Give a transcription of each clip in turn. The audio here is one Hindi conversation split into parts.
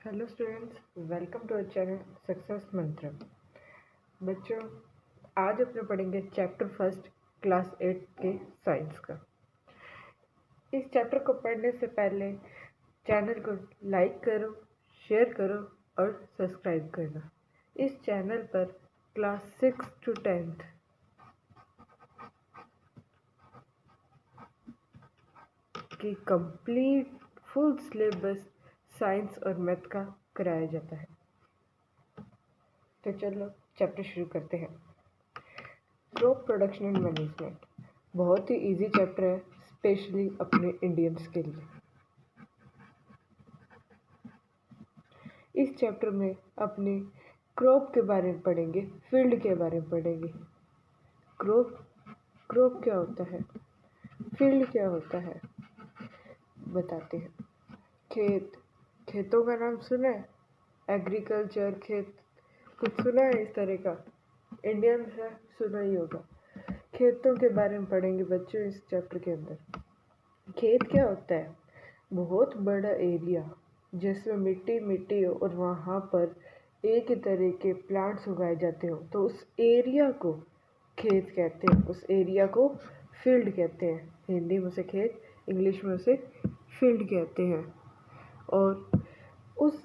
Hello students, welcome to our channel success mantra. बच्चों, आज अपने पढ़ेंगे चैप्टर फर्स्ट क्लास 8 के साइंस का। इस चैप्टर को पढ़ने से पहले चैनल को लाइक करो, शेयर करो और सब्सक्राइब करना। इस चैनल पर क्लास 6 to 10th की कंप्लीट फुल सिलेबस साइंस और मैथ का कराया जाता है। तो चलो चैप्टर शुरू करते हैं। क्रॉप प्रोडक्शन एंड मैनेजमेंट बहुत ही इजी चैप्टर है, स्पेशली अपने इंडियंस के लिए। इस चैप्टर में अपने क्रॉप के बारे में पढ़ेंगे, फील्ड के बारे में पढ़ेंगे। क्रॉप क्या होता है, फील्ड क्या होता है, बताते हैं। खेतों का नाम सुना है? एग्रीकल्चर, खेत कुछ सुना है इस तरह का? इंडियन है, सुना ही होगा। खेतों के बारे में पढ़ेंगे बच्चों इस चैप्टर के अंदर। खेत क्या होता है? बहुत बड़ा एरिया जिसमें मिट्टी हो और वहाँ पर एक ही तरह के प्लांट्स उगाए जाते हो, तो उस एरिया को खेत कहते हैं। उस एरिया को फील्ड कहते हैं। हिंदी में उसे खेत, इंग्लिश में उसे फील्ड कहते हैं। और उस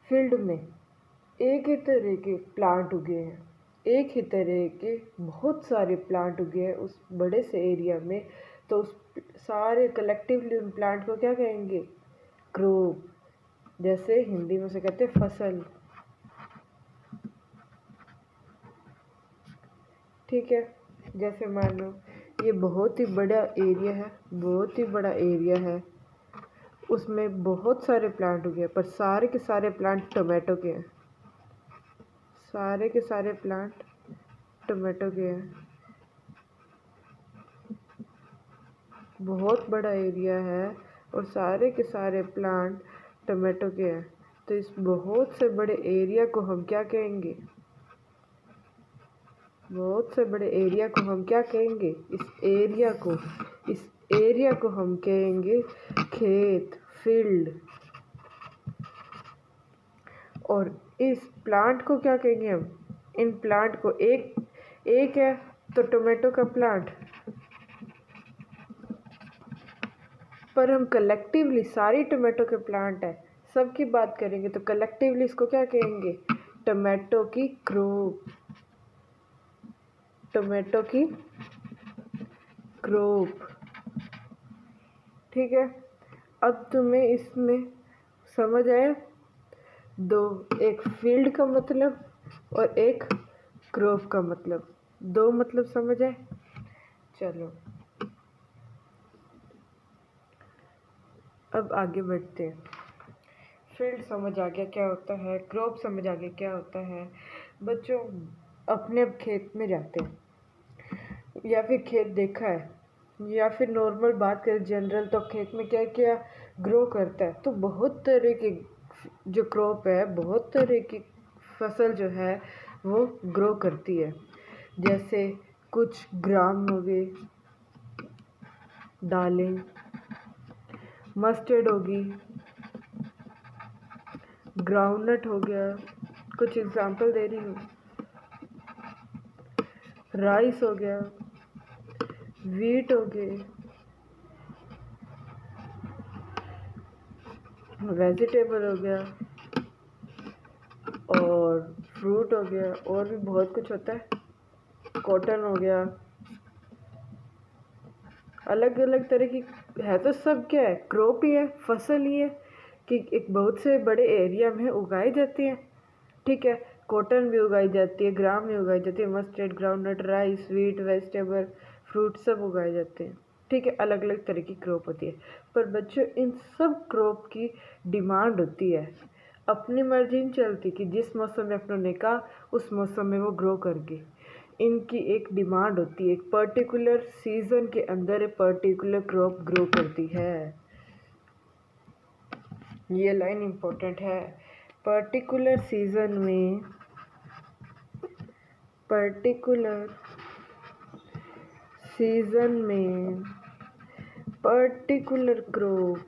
फील्ड में एक ही तरह के प्लांट उगे हैं, एक ही तरह के बहुत सारे प्लांट उगे हैं उस बड़े से एरिया में। तो उस सारे कलेक्टिवली उन प्लांट को क्या कहेंगे? क्रॉप। जैसे हिंदी में से कहते हैं फसल। ठीक है, जैसे मान लो ये बहुत ही बड़ा एरिया है, बहुत ही बड़ा एरिया है, उसमें बहुत सारे प्लांट उगे हैं, पर सारे के सारे प्लांट टोमेटो के हैं। सारे के सारे प्लांट टोमेटो के हैं। बहुत बड़ा एरिया है और सारे के सारे प्लांट टोमेटो के हैं। तो इस बहुत से बड़े एरिया को हम क्या कहेंगे? बहुत से बड़े एरिया को हम क्या कहेंगे? इस एरिया को हम कहेंगे खेत, फील्ड। और इस प्लांट को क्या कहेंगे हम? इन प्लांट को एक है तो टोमेटो का प्लांट, पर हम कलेक्टिवली सारी टोमेटो के प्लांट है सबकी बात करेंगे तो कलेक्टिवली इसको क्या कहेंगे? टोमेटो की क्रॉप। टोमेटो की क्रॉप। ठीक है, अब तुम्हें इसमें समझ आया? दो, एक फील्ड का मतलब और एक क्रॉप का मतलब। दो मतलब समझ आए? चलो अब आगे बढ़ते हैं। फील्ड समझ आ गया क्या होता है, क्रॉप समझ आ गया क्या होता है। बच्चों, अपने खेत में जाते हैं या फिर खेत देखा है, या फिर नॉर्मल बात करें जनरल, तो खेत में क्या क्या ग्रो करता है? तो बहुत तरह की जो क्रॉप है, बहुत तरह की फसल जो है वो ग्रो करती है। जैसे कुछ ग्राम हो गए, दालें, मस्टर्ड होगी, ग्राउंडनट हो गया, कुछ एग्जांपल दे रही हूँ, राइस हो गया, वीट हो गए, वेजिटेबल हो गया और फ्रूट हो गया, और भी बहुत कुछ होता है, कॉटन हो गया। अलग अलग तरह की है, तो सब क्या है? क्रॉप ही है, फसल ही है कि एक बहुत से बड़े एरिया में उगाई जाती है। ठीक है, कॉटन भी उगाई जाती है, ग्राम भी उगाई जाती है, mustard, groundnut, rice, wheat, vegetable, fruit सब उगाए जाते हैं। ठीक है, अलग अलग तरह की क्रॉप होती है। पर बच्चों, इन सब क्रॉप की डिमांड होती है, अपनी मर्जी नहीं चलती कि जिस मौसम में अपनों ने कहा उस मौसम में वो ग्रो करके। इनकी एक डिमांड होती है, एक पर्टिकुलर सीजन के अंदर एक पर्टिकुलर क्रॉप ग्रो करती है। ये लाइन इम्पोर्टेंट है। पर्टिकुलर सीजन में पर्टिकुलर क्रॉप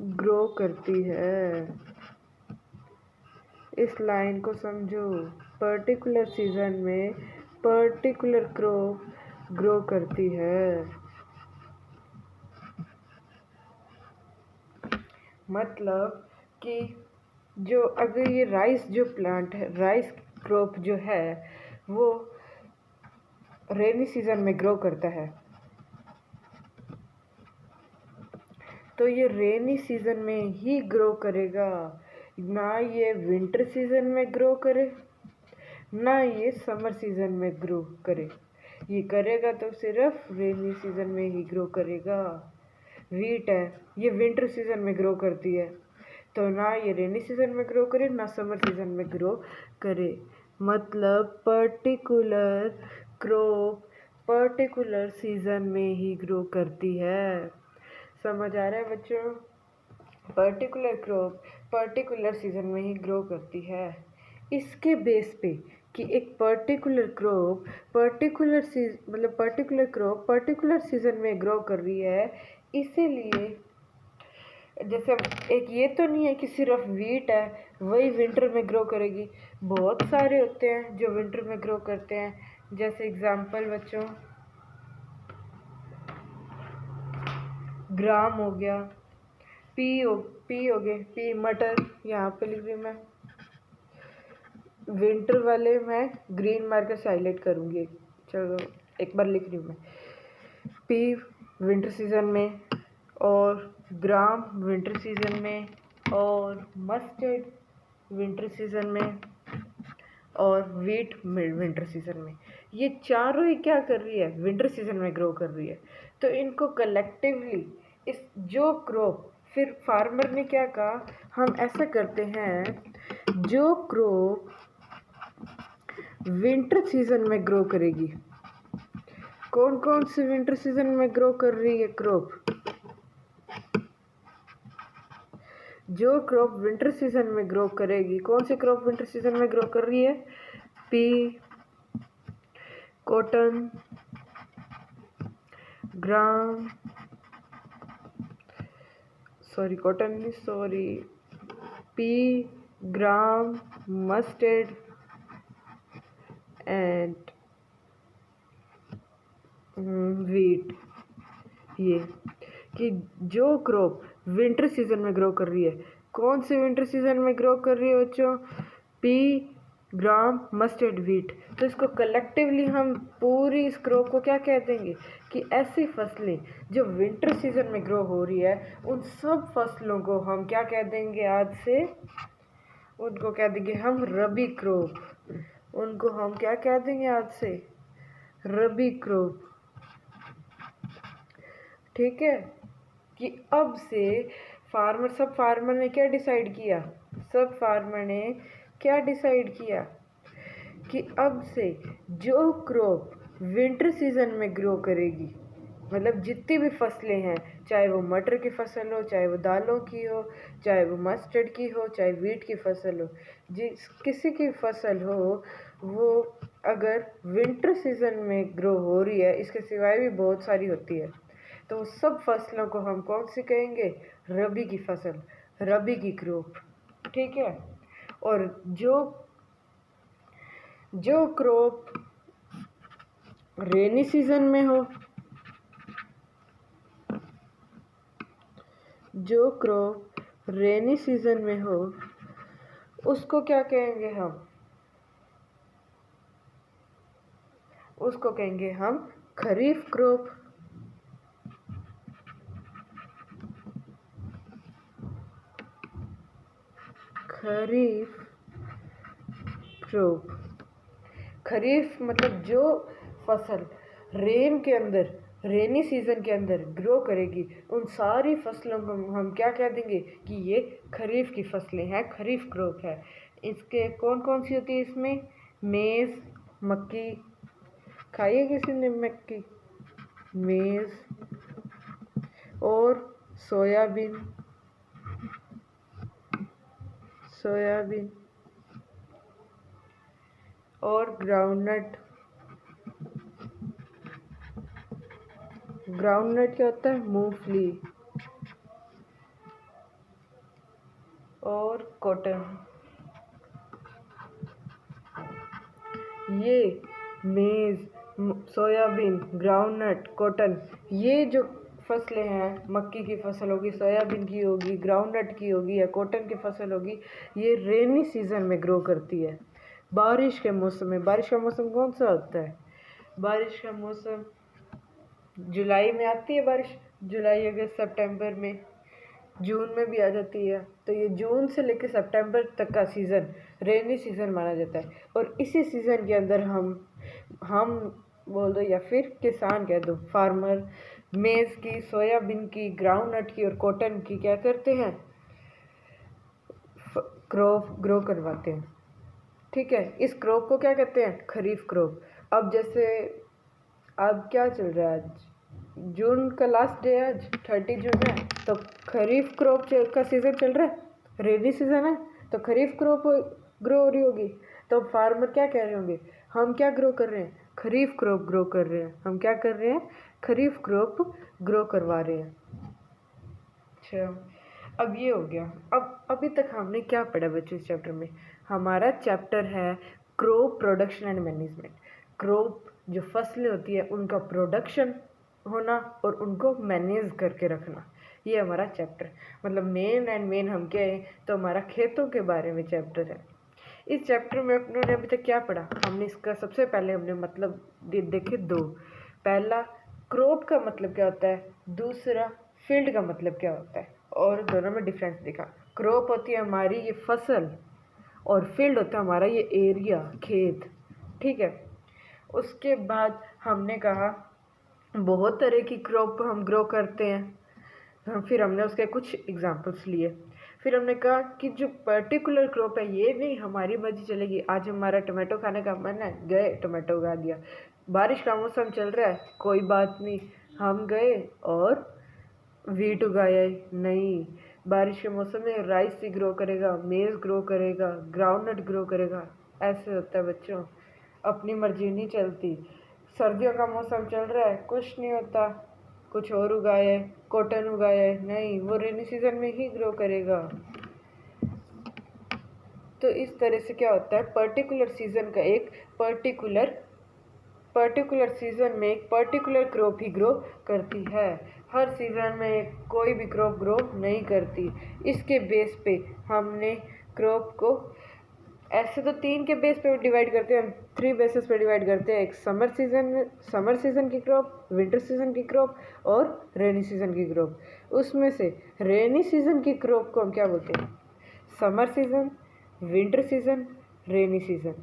ग्रो करती है। इस लाइन को समझो। पर्टिकुलर सीजन में पर्टिकुलर क्रॉप ग्रो करती है। मतलब कि जो अगर ये राइस जो प्लांट है, राइस क्रॉप जो है वो रेनी सीजन में ग्रो करता है, तो ये रेनी सीजन में ही ग्रो करेगा, ना ये विंटर सीजन में ग्रो करे ना ये समर सीजन में ग्रो करे। ये करेगा तो सिर्फ रेनी सीजन में ही ग्रो करेगा। वीट है, ये विंटर सीजन में ग्रो करती है, तो ना ये रेनी सीजन में ग्रो करे ना समर सीजन में ग्रो करे। मतलब पर्टिकुलर क्रॉप पर्टिकुलर सीजन में ही ग्रो करती है। समझ आ रहा है बच्चों? पर्टिकुलर क्रॉप पर्टिकुलर सीजन में ही ग्रो करती है। इसके बेस पे कि एक पर्टिकुलर क्रॉप पर्टिकुलर सीजन में ग्रो कर रही है, इसीलिए जैसे एक ये तो नहीं है कि सिर्फ वीट है वही विंटर में ग्रो करेगी, बहुत सारे होते हैं जो विंटर में ग्रो करते हैं। जैसे एग्जांपल बच्चों, ग्राम हो गया, पी हो गए, पी मटर यहाँ पे लिख रही मैं, विंटर वाले मैं ग्रीन मार्कर से हाईलाइट करूँगी। चलो एक बार लिख रही हूँ मैं, पी विंटर सीजन में, और ग्राम विंटर सीजन में, और मस्टर्ड विंटर सीजन में, और वीट विंटर सीजन में। ये चारों ही क्या कर रही है? विंटर सीजन में ग्रो कर रही है। तो इनको कलेक्टिवली इस जो क्रॉप, फिर फार्मर ने क्या कहा, हम ऐसा करते हैं जो क्रॉप विंटर सीजन में ग्रो करेगी। कौन कौन सी विंटर सीजन में ग्रो कर रही है क्रॉप? जो क्रॉप विंटर सीजन में ग्रो करेगी, कौन सी क्रॉप विंटर सीजन में ग्रो कर रही है? P, cotton, gram, P, gram, mustard and wheat. ये कि जो क्रॉप विंटर सीजन में ग्रो कर रही है, कौन से विंटर सीजन में ग्रो कर रही है बच्चों? पी, ग्राम, मस्टर्ड, वीट। तो इसको कलेक्टिवली हम पूरी इस क्रॉप को क्या कह देंगे कि ऐसी फसलें जो विंटर सीजन में ग्रो हो रही है, उन सब फसलों को हम क्या कह देंगे आज से? उनको कह देंगे हम रबी क्रॉप। उनको हम क्या कह देंगे आज से? रबी क्रॉप। ठीक है, कि अब से सब फार्मर ने क्या डिसाइड किया? सब फार्मर ने क्या डिसाइड किया कि अब से जो क्रॉप विंटर सीजन में ग्रो करेगी, मतलब जितनी भी फसलें हैं, चाहे वो मटर की फसल हो, चाहे वो दालों की हो, चाहे वो मस्टर्ड की हो, चाहे वीट की फसल हो, जिस किसी की फसल हो, वो अगर विंटर सीजन में ग्रो हो रही है, इसके सिवाय भी बहुत सारी होती है, तो सब फसलों को हम कौन सी कहेंगे? रबी की फसल, रबी की क्रॉप। ठीक है। और जो क्रॉप रेनी सीजन में हो, जो क्रॉप रेनी सीजन में हो, उसको क्या कहेंगे हम? उसको कहेंगे हम खरीफ क्रॉप। खरीफ क्रॉप। खरीफ मतलब जो फसल रेनी सीजन के अंदर ग्रो करेगी, उन सारी फसलों को हम क्या कह देंगे कि ये खरीफ की फसलें हैं, खरीफ क्रॉप है। इसके कौन कौन सी होती है? इसमें मेज़, मक्की, खाई है किसी ने मक्की? मेज़ और सोयाबीन और ग्राउंडनट क्या होता है? मूंगफली। और कॉटन। ये मेज़, सोयाबीन, ग्राउंडनट, कॉटन, ये जो फसलें हैं, मक्की की फसल होगी, सोयाबीन की होगी, ग्राउंडनट की होगी या कॉटन की फसल होगी, ये रेनी सीजन में ग्रो करती है। बारिश के मौसम में, बारिश का मौसम कौन सा होता है? बारिश का मौसम जुलाई में आती है बारिश, जुलाई अगस्त सितंबर में, जून में भी आ जाती है। तो ये जून से लेकर सितंबर तक का सीज़न रेनी सीज़न माना जाता है। और इसी सीज़न के अंदर हम बोल दो या फिर किसान कह दो, फार्मर मेज़ की, सोयाबीन की, ग्राउंडनट की और कॉटन की क्या करते हैं, क्रॉप ग्रो करवाते हैं। ठीक है, इस क्रॉप को क्या कहते हैं? खरीफ क्रॉप। अब जैसे अब क्या चल रहा है, आज जून का लास्ट डे है, आज 30 जून है, तो खरीफ क्रॉप का सीज़न चल रहा है, रेनी सीज़न है, तो खरीफ क्रॉप ग्रो हो रही होगी। तो फार्मर क्या कह रहे होंगे, हम क्या ग्रो कर रहे हैं? खरीफ क्रॉप ग्रो कर रहे हैं। हम क्या कर रहे हैं? खरीफ क्रॉप ग्रो करवा रहे हैं। अच्छा, अब ये हो गया। अब अभी तक हमने क्या पढ़ा बच्चों इस चैप्टर में? हमारा चैप्टर है crop production and management. Crop जो फसलें होती है उनका प्रोडक्शन होना और उनको मैनेज करके रखना, ये हमारा चैप्टर, मतलब मेन हम क्या है, तो हमारा खेतों के बारे में चैप्टर है। इस चैप्टर में अपनों ने अभी तक क्या पढ़ा? हमने इसका सबसे पहले हमने मतलब देखे दो। पहला, क्रॉप का मतलब क्या होता है, दूसरा फील्ड का मतलब क्या होता है, और दोनों में डिफरेंस देखा। क्रॉप होती है हमारी ये फसल और फील्ड होता है हमारा ये एरिया, खेत। ठीक है, उसके बाद हमने कहा बहुत तरह की क्रॉप हम ग्रो करते हैं। फिर हमने उसके कुछ एग्जांपल्स लिए। फिर हमने कहा कि जो पर्टिकुलर क्रॉप है ये नहीं हमारी मर्जी चलेगी, आज हमारा टमाटो खाने का मन है, गए टमाटो उगा दिया। बारिश का मौसम चल रहा है, कोई बात नहीं, हम गए और वीट उगाया। नहीं, बारिश के मौसम में राइस ही ग्रो करेगा, मेज़ ग्रो करेगा, ग्राउंडनट ग्रो करेगा। ऐसे होता है बच्चों, अपनी मर्जी नहीं चलती। सर्दियों का मौसम चल रहा है, कुछ नहीं होता, कुछ और उगाए, कॉटन उगाए, नहीं, वो रेनी सीजन में ही ग्रो करेगा। तो इस तरह से क्या होता है, पर्टिकुलर सीजन का एक पर्टिकुलर सीजन में एक पर्टिकुलर क्रॉप ही ग्रो करती है। हर सीजन में कोई भी क्रॉप ग्रो नहीं करती। इसके बेस पे हमने क्रॉप को ऐसे तो 3 के बेस पे डिवाइड करते हैं, 3 बेसिस पे डिवाइड करते हैं। एक समर सीजन की क्रॉप, विंटर सीजन की क्रॉप और रेनी सीजन की क्रॉप। उसमें से रेनी सीजन की क्रॉप को हम क्या बोलते हैं? Summer season, winter season, rainy season.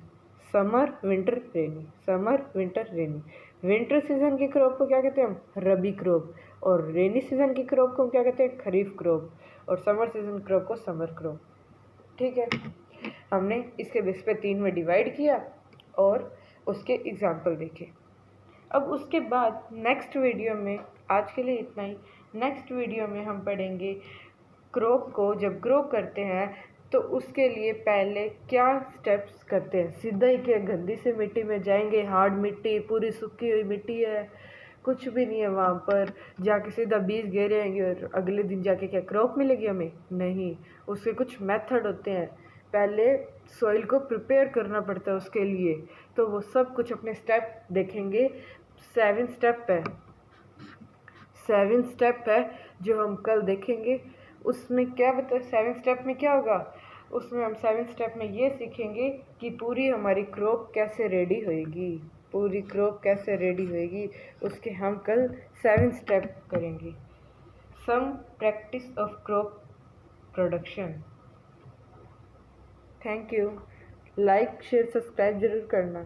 Summer winter rainy, summer winter rainy. Winter season की क्रॉप को क्या कहते हैं हम? रबी क्रॉप। और रेनी सीजन की क्रॉप को हम क्या कहते हैं? खरीफ क्रॉप। और समर सीजन क्रॉप को समर क्रॉप। ठीक है, हमने इसके बेस पे 3 में डिवाइड किया और उसके एग्जाम्पल देखे। अब उसके बाद नेक्स्ट वीडियो में, आज के लिए इतना ही, नेक्स्ट वीडियो में हम पढ़ेंगे क्रॉप को जब ग्रो करते हैं तो उसके लिए पहले क्या स्टेप्स करते हैं। सीधा ही क्या गंदी से मिट्टी में जाएंगे, हार्ड मिट्टी, पूरी सूखी हुई मिट्टी है, कुछ भी नहीं है, वहाँ पर जाके सीधा बीज गिरेंगे और अगले दिन जाके क्या क्रॉप मिलेगी हमें? नहीं, उसके कुछ मेथड होते हैं। पहले सॉइल को प्रिपेयर करना पड़ता है उसके लिए, तो वो सब कुछ अपने स्टेप देखेंगे। 7 स्टेप है जो हम कल देखेंगे। उसमें क्या बता, 7 स्टेप में क्या होगा, उसमें हम 7 स्टेप में ये सीखेंगे कि पूरी हमारी क्रॉप कैसे रेडी होएगी, पूरी क्रॉप कैसे रेडी होएगी, उसके हम कल 7 स्टेप करेंगे। Some practice of crop production. Thank you. Like share subscribe जरूर करना।